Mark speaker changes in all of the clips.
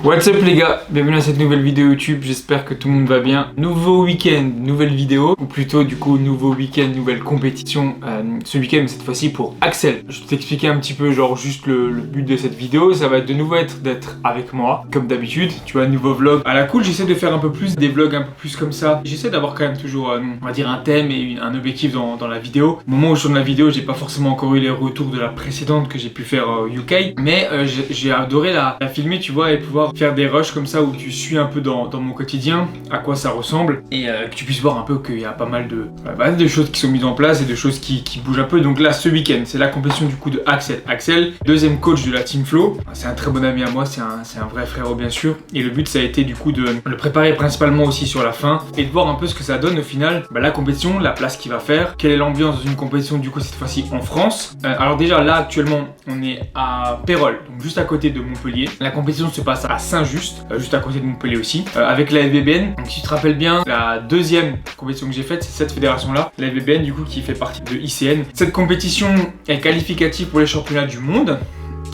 Speaker 1: What's up les gars, bienvenue à cette nouvelle vidéo YouTube, j'espère que tout le monde va bien. Nouveau week-end, nouvelle vidéo, ou plutôt du coup nouveau week-end, nouvelle compétition ce week-end, cette fois-ci pour Axel. Je vais t'expliquer un petit peu genre juste le but de cette vidéo, ça va être de nouveau d'être avec moi, comme d'habitude. Tu vois, un nouveau vlog à la cool, j'essaie de faire un peu plus, des vlogs un peu plus comme ça. J'essaie d'avoir quand même toujours, on va dire un thème et un objectif dans la vidéo. Au moment où je tourne la vidéo, j'ai pas forcément encore eu les retours de la précédente que j'ai pu faire UK, mais j'ai adoré la filmer, tu vois, et pouvoir faire des rushs comme ça où tu suis un peu dans mon quotidien à quoi ça ressemble et que tu puisses voir un peu qu'il y a pas mal de choses qui sont mises en place et de choses qui bougent un peu. Donc là ce week-end c'est la compétition du coup de Axel, deuxième coach de la Team Flow. C'est un très bon ami à moi, c'est un vrai frérot bien sûr, et le but ça a été du coup de le préparer principalement aussi sur la fin et de voir un peu ce que ça donne au final, la compétition, la place qu'il va faire, quelle est l'ambiance d'une compétition du coup cette fois-ci en France. Alors déjà là actuellement on est à Pérols, donc juste à côté de Montpellier. La compétition se passe à Saint-Just, juste à côté de Montpellier aussi, avec la FBBN. Donc si tu te rappelles bien, la deuxième compétition que j'ai faite, c'est cette fédération-là, la FBBN du coup qui fait partie de ICN. Cette compétition est qualificative pour les championnats du monde.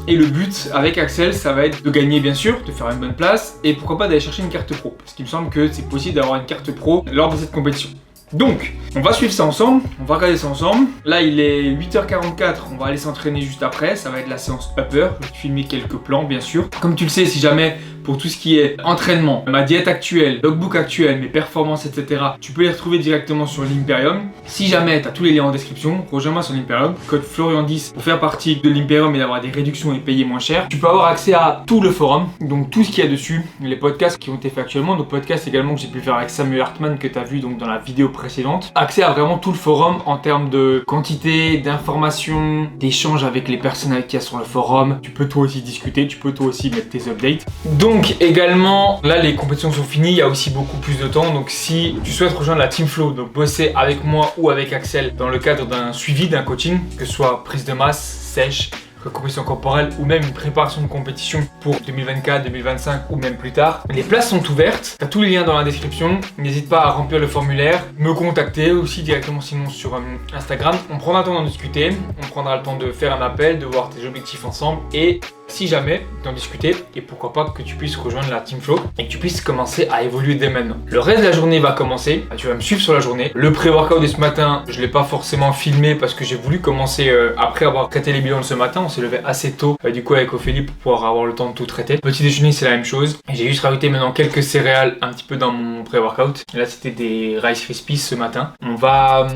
Speaker 1: Et le but avec Axel, ça va être de gagner bien sûr, de faire une bonne place, et pourquoi pas d'aller chercher une carte pro. Parce qu'il me semble que c'est possible d'avoir une carte pro lors de cette compétition. Donc, on va suivre ça ensemble, on va regarder ça ensemble. Là, il est 8h44, on va aller s'entraîner juste après. Ça va être la séance upper. Je vais te filmer quelques plans, bien sûr. Comme tu le sais, si jamais, pour tout ce qui est entraînement, ma diète actuelle, logbook actuel, mes performances, etc., tu peux les retrouver directement sur l'Imperium. Si jamais, tu as tous les liens en description, rejoins-moi sur l'Imperium. Code Florian10 pour faire partie de l'Imperium et d'avoir des réductions et payer moins cher. Tu peux avoir accès à tout le forum, donc tout ce qu'il y a dessus, les podcasts qui ont été faits actuellement. Donc, podcasts également que j'ai pu faire avec Samuel Hartmann que tu as vu donc dans la vidéo précédente. Accès à vraiment tout le forum en termes de quantité, d'informations, d'échanges avec les personnes avec qui il y a sur le forum. Tu peux toi aussi discuter, tu peux toi aussi mettre tes updates. Donc également, là les compétitions sont finies, il y a aussi beaucoup plus de temps. Donc si tu souhaites rejoindre la Team Flow, donc bosser avec moi ou avec Axel dans le cadre d'un suivi, d'un coaching, que ce soit prise de masse, sèche, recomposition corporelle ou même une préparation de compétition pour 2024, 2025 ou même plus tard. Les places sont ouvertes, tu as tous les liens dans la description, n'hésite pas à remplir le formulaire, me contacter aussi directement sinon sur Instagram. On prendra le temps d'en discuter, on prendra le temps de faire un appel, de voir tes objectifs ensemble et si jamais d'en discuter et pourquoi pas que tu puisses rejoindre la Team Flow et que tu puisses commencer à évoluer dès maintenant. Le reste de la journée va commencer, tu vas me suivre sur la journée. Le pré-workout de ce matin, je ne l'ai pas forcément filmé parce que j'ai voulu commencer après avoir traité les bilans de ce matin. On s'est levé assez tôt du coup avec Ophélie pour pouvoir avoir le temps de tout traiter. Petit déjeuner c'est la même chose. J'ai juste rajouté maintenant quelques céréales un petit peu dans mon pré-workout. Là c'était des Rice Krispies ce matin. On va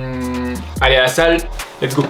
Speaker 1: aller à la salle, let's go.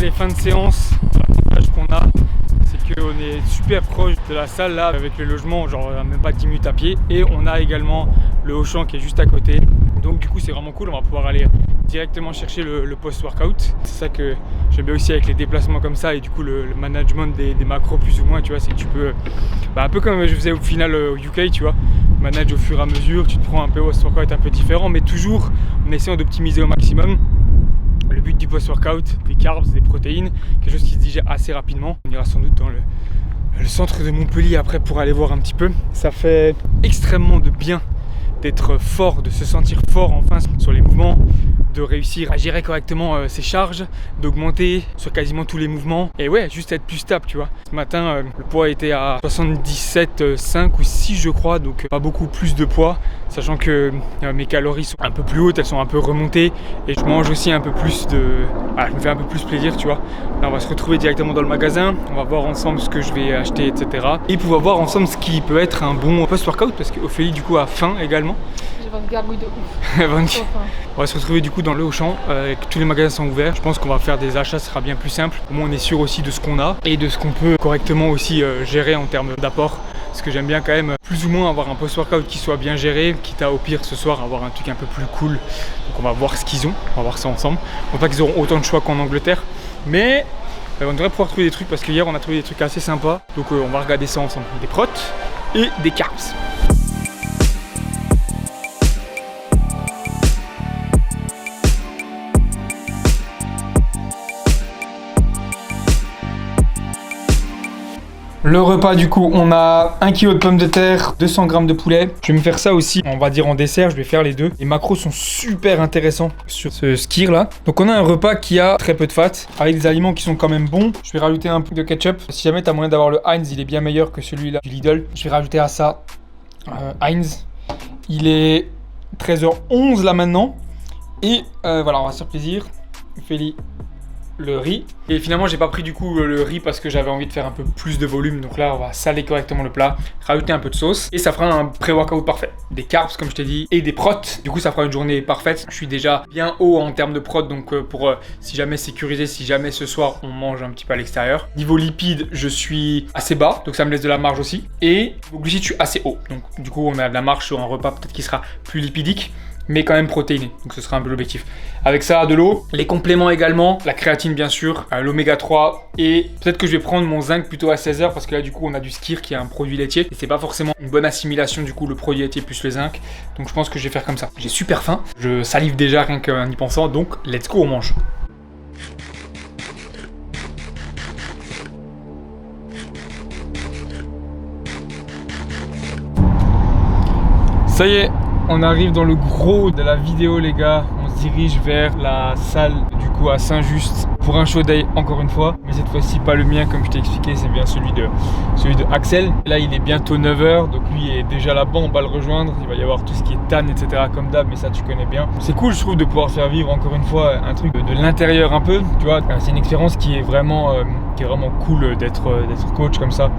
Speaker 1: Allez, fin de séance. L'avantage qu'on a, c'est qu'on est super proche de la salle là, avec le logement, genre même pas 10 minutes à pied. Et on a également le Auchan qui est juste à côté. Donc du coup c'est vraiment cool, on va pouvoir aller directement chercher le post-workout. C'est ça que j'aime bien aussi avec les déplacements comme ça et du coup le management des macros plus ou moins, tu vois, c'est que tu peux, un peu comme je faisais au final au UK, tu vois, manage au fur et à mesure, tu te prends un post-workout un peu différent, mais toujours en essayant d'optimiser au maximum. Le but du post-workout, des carbs, des protéines, quelque chose qui se digère assez rapidement. On ira sans doute dans le centre de Montpellier après pour aller voir un petit peu. Ça fait extrêmement de bien d'être fort, de se sentir fort enfin sur les mouvements, de réussir à gérer correctement ses charges, d'augmenter sur quasiment tous les mouvements et ouais, juste être plus stable, tu vois. Ce matin, le poids était à 77,5 ou 6 je crois, donc pas beaucoup plus de poids, sachant que mes calories sont un peu plus hautes, elles sont un peu remontées et je mange aussi un peu plus je me fais un peu plus plaisir, tu vois. Là, on va se retrouver directement dans le magasin, on va voir ensemble ce que je vais acheter, etc. Et pouvoir voir ensemble ce qui peut être un bon post-workout parce qu'Ophélie du coup a faim également.
Speaker 2: J'ai vendu gargouille de ouf.
Speaker 1: On va se retrouver du coup dans le Auchan, tous les magasins sont ouverts. Je pense qu'on va faire des achats, ce sera bien plus simple. Au moins on est sûr aussi de ce qu'on a et de ce qu'on peut correctement aussi gérer en termes d'apport. Parce que j'aime bien quand même plus ou moins avoir un post-workout qui soit bien géré, quitte à au pire ce soir avoir un truc un peu plus cool. Donc on va voir ce qu'ils ont, on va voir ça ensemble. Je pense pas qu'ils auront autant de choix qu'en Angleterre, mais on devrait pouvoir trouver des trucs parce qu'hier on a trouvé des trucs assez sympas. Donc on va regarder ça ensemble. Des protes et des carbs. Le repas du coup, on a 1 kg de pommes de terre, 200 g de poulet. Je vais me faire ça aussi, on va dire en dessert, je vais faire les deux. Les macros sont super intéressants sur ce skyr là. Donc on a un repas qui a très peu de fat, avec des aliments qui sont quand même bons. Je vais rajouter un peu de ketchup. Si jamais tu as moyen d'avoir le Heinz, il est bien meilleur que celui-là du Lidl. Je vais rajouter à ça Heinz. Il est 13h11 là maintenant. Et voilà, on va se faire plaisir. Ophélie, le riz. Et finalement j'ai pas pris du coup le riz parce que j'avais envie de faire un peu plus de volume. Donc là on va saler correctement le plat, rajouter un peu de sauce et ça fera un pré-workout parfait. Des carbs comme je t'ai dit et des protes. Du coup ça fera une journée parfaite. Je suis déjà bien haut en termes de prot, donc pour si jamais sécuriser, si jamais ce soir on mange un petit peu à l'extérieur. Niveau lipides je suis assez bas, donc ça me laisse de la marge aussi. Et au glucides je suis assez haut. Donc du coup on a de la marge sur un repas peut-être qui sera plus lipidique, mais quand même protéiné, donc ce sera un peu l'objectif. Avec ça, de l'eau, les compléments également, la créatine bien sûr, l'oméga 3 et peut-être que je vais prendre mon zinc plutôt à 16h parce que là du coup on a du skyr qui est un produit laitier et c'est pas forcément une bonne assimilation du coup le produit laitier plus le zinc, donc je pense que je vais faire comme ça. J'ai super faim, je salive déjà rien qu'en y pensant, donc let's go, on mange. Ça y est, on arrive dans le gros de la vidéo les gars, on se dirige vers la salle du coup à Saint-Just pour un show day encore une fois, mais cette fois-ci pas le mien comme je t'ai expliqué, c'est bien celui de Axel. Là il est bientôt 9h, donc lui est déjà là-bas, on va le rejoindre, il va y avoir tout ce qui est tan etc comme d'hab, mais ça tu connais bien. C'est cool je trouve de pouvoir faire vivre encore une fois un truc de l'intérieur un peu, tu vois, c'est une expérience qui est vraiment cool d'être coach comme ça,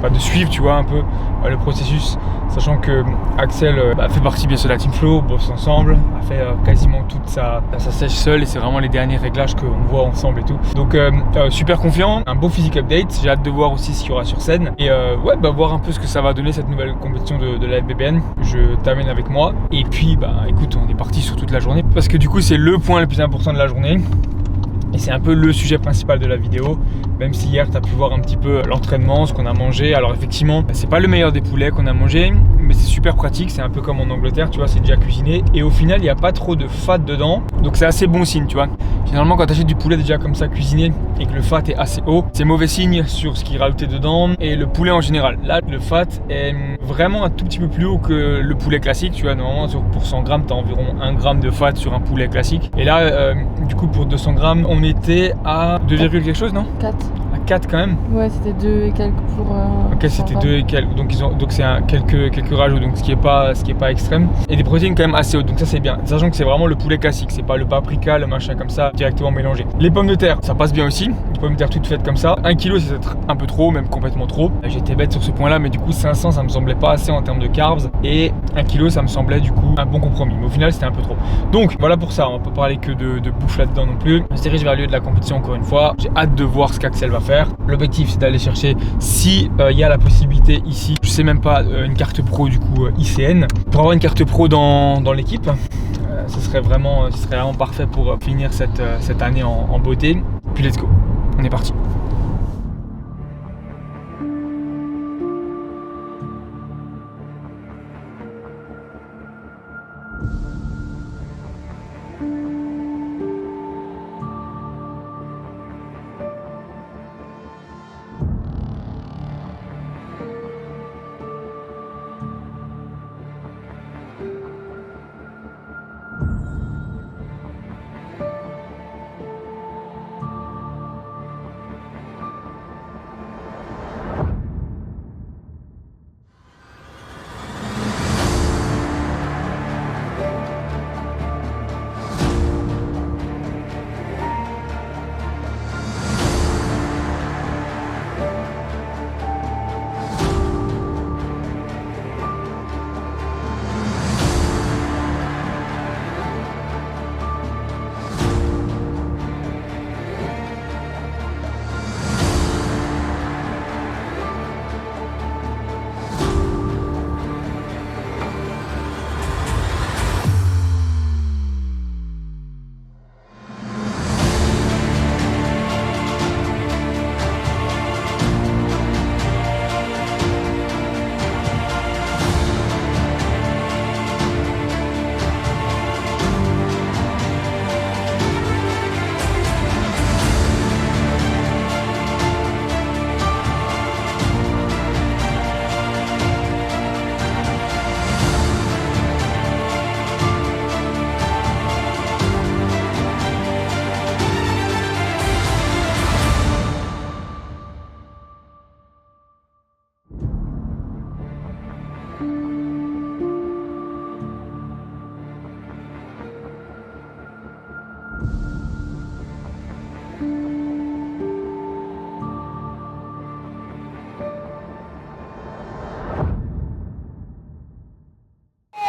Speaker 1: de suivre tu vois un peu le processus, sachant que Axel fait partie bien sûr de la Team Flow, bosse ensemble, a fait quasiment toute sa sèche seule et c'est vraiment les derniers réglages qu'on voit ensemble et tout. Donc super confiant, un beau physique update, j'ai hâte de voir aussi ce qu'il y aura sur scène et voir un peu ce que ça va donner cette nouvelle compétition de la FBBN. Je t'amène avec moi et puis écoute, on est parti sur toute la journée parce que du coup c'est le point le plus important de la journée. Et c'est un peu le sujet principal de la vidéo, même si hier tu as pu voir un petit peu l'entraînement, ce qu'on a mangé. Alors effectivement, c'est pas le meilleur des poulets qu'on a mangé, mais c'est super pratique, c'est un peu comme en Angleterre, tu vois, c'est déjà cuisiné. Et au final, il n'y a pas trop de fat dedans, donc c'est assez bon signe, tu vois. Généralement, quand tu achètes du poulet déjà comme ça cuisiné et que le fat est assez haut, c'est mauvais signe sur ce qui est rajouté dedans et le poulet en général. Là, le fat est vraiment un tout petit peu plus haut que le poulet classique, tu vois. Normalement, pour 100 grammes, tu as environ 1 gramme de fat sur un poulet classique. Et là, du coup, pour 200 grammes, on était à 2, quelque chose, non ?
Speaker 2: 4.
Speaker 1: À 4 quand même.
Speaker 2: Ouais, c'était 2 et quelques pour.
Speaker 1: Ok, c'était 2 et quelques. Donc c'est quelques rajouts, donc ce qui est pas extrême. Et des protéines quand même assez hautes, donc ça c'est bien. Sachant que c'est vraiment le poulet classique, c'est pas le paprika, le machin comme ça, directement mélangé. Les pommes de terre, ça passe bien aussi. Les pommes de terre toutes faites comme ça. 1 kg c'est peut-être un peu trop, même complètement trop. J'étais bête sur ce point là, mais du coup 500 ça me semblait pas assez en termes de carbs. Et 1 kg ça me semblait du coup un bon compromis. Mais au final c'était un peu trop. Donc voilà pour ça, on va pas parler que de bouffe là-dedans non plus. On se dirige vers le lieu de la compétition encore une fois. J'ai hâte de voir ce qu'Axel va faire. L'objectif c'est d'aller chercher, si il y a la possibilité ici, je sais même pas, une carte pro du coup ICN. Pour avoir une carte pro dans l'équipe, ce serait vraiment parfait pour finir cette année en beauté. Puis let's go, on est parti.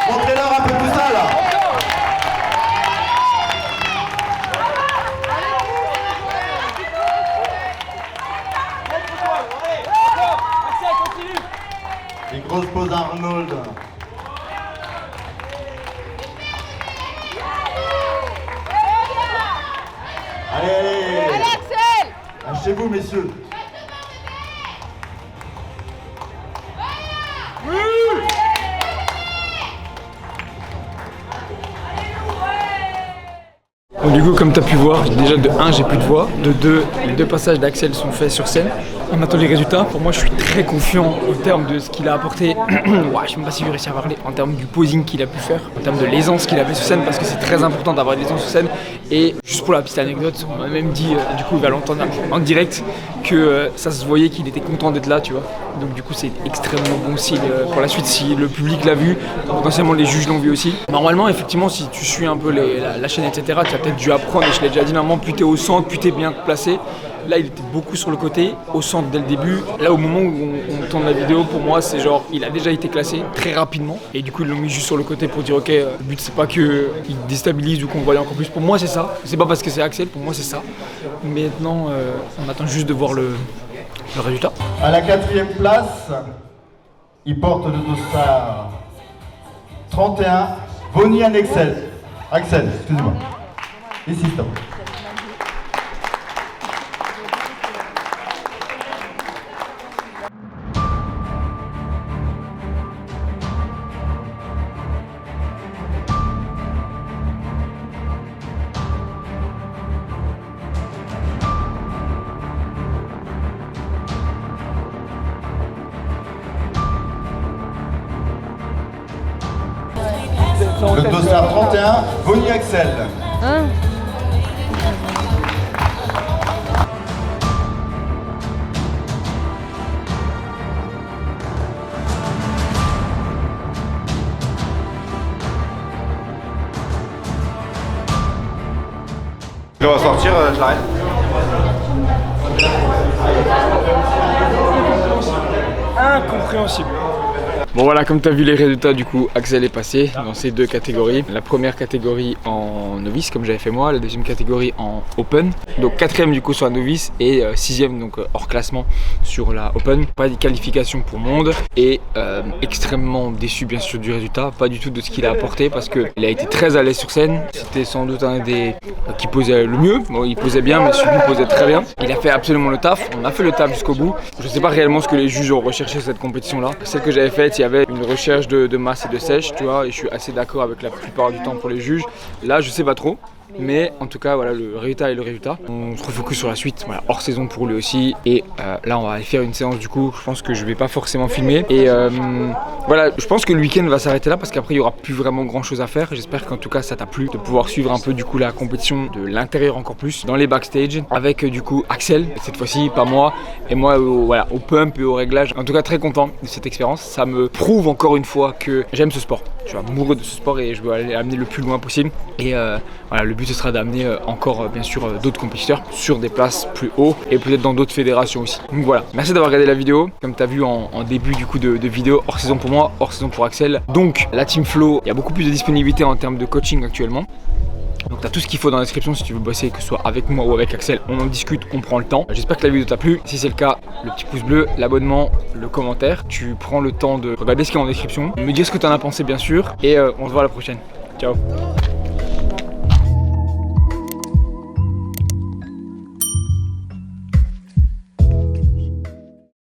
Speaker 3: Montrez-leur un peu tout ça là. Les grosses poses Arnold. Allez, allez.
Speaker 2: Allez, Axel!
Speaker 3: Lâchez-vous, messieurs.
Speaker 1: Donc du coup, comme tu as pu voir, déjà de 1 j'ai plus de voix, de 2 les 2 passages d'Axel sont faits sur scène. On attend les résultats. Pour moi je suis très confiant en termes de ce qu'il a apporté. Ouah, je sais même pas si je vais réussir à parler, en termes du posing qu'il a pu faire, en termes de l'aisance qu'il avait sur scène, parce que c'est très important d'avoir de l'aisance sur scène. Et juste pour la petite anecdote, on m'a même dit, du coup il va l'entendre en direct, que ça se voyait qu'il était content d'être là, tu vois. Donc du coup c'est extrêmement bon signe pour la suite, si le public l'a vu, potentiellement les juges l'ont vu aussi. Normalement effectivement si tu suis un peu la chaîne etc, tu as peut-être dû apprendre, et je l'ai déjà dit, normalement plus t'es au centre, plus t'es bien placé. Là il était beaucoup sur le côté, au centre dès le début. Là au moment où on tourne la vidéo, pour moi c'est genre il a déjà été classé très rapidement, et du coup ils l'ont mis juste sur le côté pour dire ok, le but c'est pas qu'il déstabilise ou qu'on voit encore plus. Pour moi c'est ça, c'est pas parce que c'est Axel, pour moi c'est ça. Maintenant on attend juste de voir le résultat.
Speaker 3: À la 4e place, il porte le dossard 31, Vonian Axel. Axel, excuse-moi. Ici, stop. Le dossard 31, Vonian Axel.
Speaker 2: Hein?
Speaker 3: Je vais ressortir, je l'arrête.
Speaker 1: Incompréhensible. Bon voilà, comme tu as vu les résultats, du coup Axel est passé dans ces deux catégories. La première catégorie en novice comme j'avais fait moi, la deuxième catégorie en open. Donc quatrième du coup sur la novice et sixième donc hors classement sur la open. Pas de qualification pour monde et extrêmement déçu bien sûr du résultat, pas du tout de ce qu'il a apporté parce qu'il a été très à l'aise sur scène. C'était sans doute un des qui posait le mieux. Bon, il posait bien mais celui posait très bien. Il a fait absolument le taf, on a fait le taf jusqu'au bout. Je sais pas réellement ce que les juges ont recherché cette compétition là. Celle que j'avais faite, il y avait une recherche de masse et de sèche, tu vois, et je suis assez d'accord avec la plupart du temps pour les juges. Là, je sais pas trop. Mais en tout cas, voilà, le résultat est le résultat. On se refocus sur la suite, voilà, hors saison pour lui aussi. Et là, on va aller faire une séance du coup. Je pense que je vais pas forcément filmer. Et voilà, je pense que le week-end va s'arrêter là parce qu'après, il y aura plus vraiment grand chose à faire. J'espère qu'en tout cas, ça t'a plu de pouvoir suivre un peu du coup la compétition de l'intérieur encore plus dans les backstage avec du coup Axel. Cette fois-ci, pas moi. Et moi, voilà, au pump et au réglage. En tout cas, très content de cette expérience. Ça me prouve encore une fois que j'aime ce sport. Je suis amoureux de ce sport et je veux aller amener le plus loin possible. Et voilà, le but ce sera d'amener encore bien sûr d'autres compétiteurs sur des places plus haut et peut-être dans d'autres fédérations aussi. Donc voilà, merci d'avoir regardé la vidéo. Comme tu as vu en début du coup de vidéo, hors saison pour moi, hors saison pour Axel. Donc la Team Flow, il y a beaucoup plus de disponibilité en termes de coaching actuellement. Donc tu as tout ce qu'il faut dans la description si tu veux bosser, que ce soit avec moi ou avec Axel, on en discute, on prend le temps. J'espère que la vidéo t'a plu. Si c'est le cas, le petit pouce bleu, l'abonnement, le commentaire. Tu prends le temps de regarder ce qu'il y a en description, me dire ce que tu en as pensé bien sûr. Et on se voit à la prochaine. Ciao.